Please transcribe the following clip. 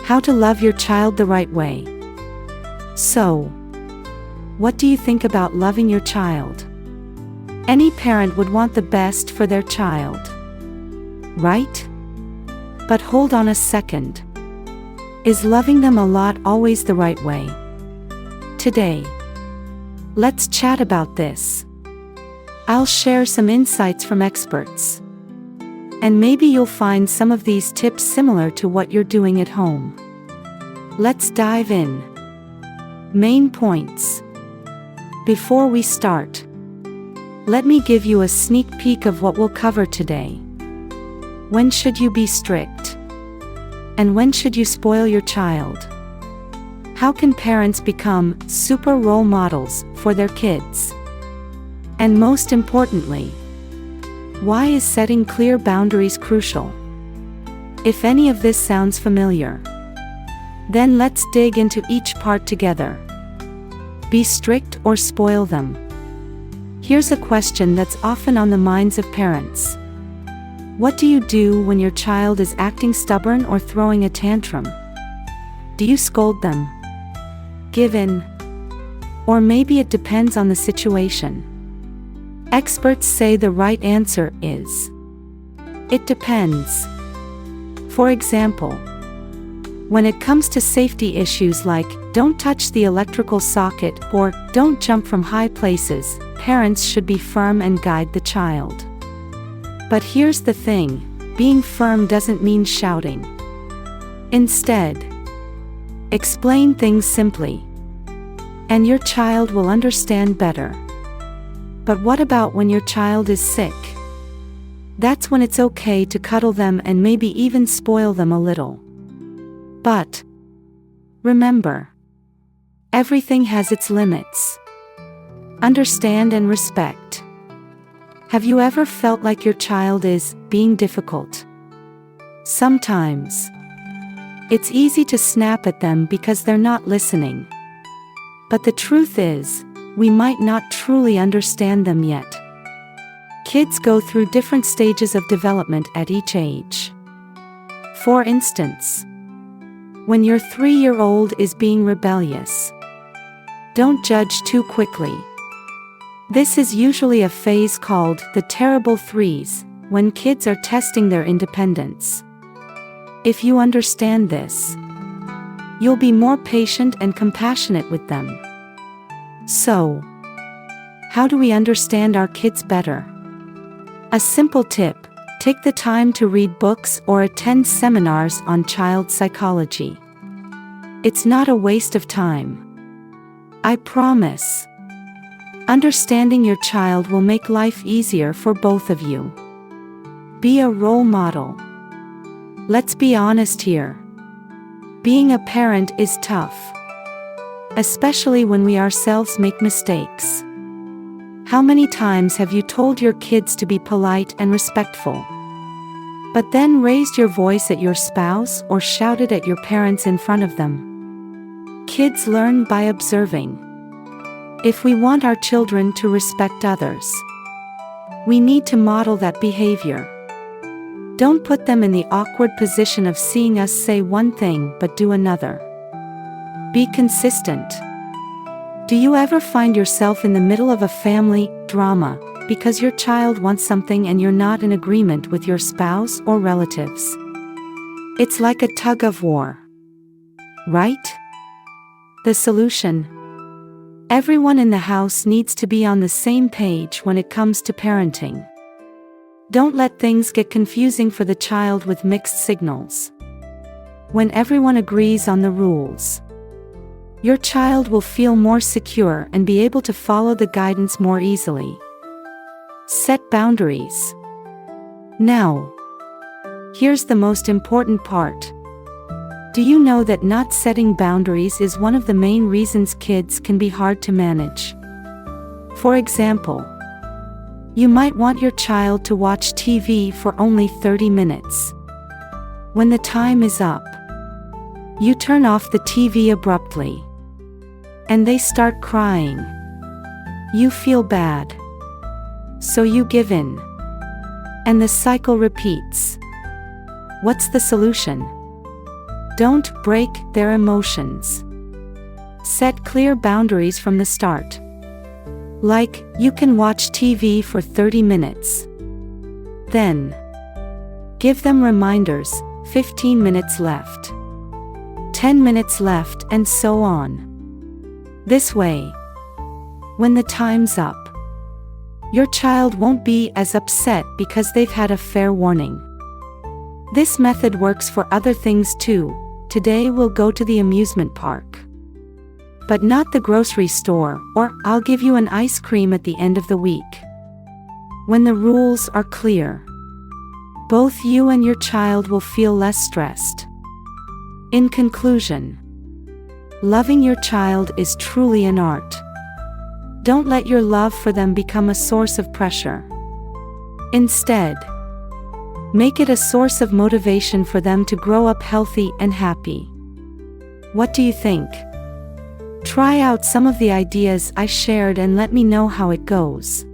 How to love your child the right way. So, what do you think about loving your child? Any parent would want the best for their child, right? But hold on a second. Is loving them a lot always the right way? Today, let's chat about this. I'll share some insights from experts. And maybe you'll find some of these tips similar to what you're doing at home. Let's dive in. Main points. Before we start, let me give you a sneak peek of what we'll cover today. When should you be strict? And when should you spoil your child? How can parents become super role models for their kids? And most importantly, why is setting clear boundaries crucial? If any of this sounds familiar, then let's dig into each part together. Be strict or spoil them? Here's a question that's often on the minds of parents. What do you do when your child is acting stubborn or throwing a tantrum? Do you scold them? Give in? Or maybe it depends on the situation. Experts say the right answer is, it depends. For example, when it comes to safety issues like, don't touch the electrical socket or don't jump from high places, parents should be firm and guide the child. But here's the thing, being firm doesn't mean shouting. Instead, explain things simply, and your child will understand better. But what about when your child is sick? That's when it's okay to cuddle them and maybe even spoil them a little. But remember, everything has its limits. Understand and respect. Have you ever felt like your child is being difficult? Sometimes it's easy to snap at them because they're not listening. But the truth is, we might not truly understand them yet. Kids go through different stages of development at each age. For instance, when your 3-year-old is being rebellious, don't judge too quickly. This is usually a phase called the terrible threes, when kids are testing their independence. If you understand this, you'll be more patient and compassionate with them. So, how do we understand our kids better? A simple tip: take the time to read books or attend seminars on child psychology. It's not a waste of time. I promise. Understanding your child will make life easier for both of you. Be a role model. Let's be honest here. Being a parent is tough, especially when we ourselves make mistakes. How many times have you told your kids to be polite and respectful, but then raised your voice at your spouse or shouted at your parents in front of them? Kids learn by observing. If we want our children to respect others, we need to model that behavior. Don't put them in the awkward position of seeing us say one thing but do another. Be consistent. Do you ever find yourself in the middle of a family drama because your child wants something and you're not in agreement with your spouse or relatives? It's like a tug of war, right? The solution: everyone in the house needs to be on the same page when it comes to parenting. Don't let things get confusing for the child with mixed signals. When everyone agrees on the rules, your child will feel more secure and be able to follow the guidance more easily. Set boundaries. Now, here's the most important part. Do you know that not setting boundaries is one of the main reasons kids can be hard to manage? For example, you might want your child to watch TV for only 30 minutes. When the time is up, you turn off the TV abruptly, and they start crying. You feel bad, so you give in, and the cycle repeats. What's the solution? Don't break their emotions. Set clear boundaries from the start. Like, you can watch TV for 30 minutes. Then, give them reminders, 15 minutes left, 10 minutes left, and so on. This way, when the time's up, your child won't be as upset because they've had a fair warning. This method works for other things too. Today we'll go to the amusement park, but not the grocery store, or I'll give you an ice cream at the end of the week. When the rules are clear, both you and your child will feel less stressed. In conclusion, loving your child is truly an art. Don't let your love for them become a source of pressure. Instead, make it a source of motivation for them to grow up healthy and happy. What do you think? Try out some of the ideas I shared and let me know how it goes.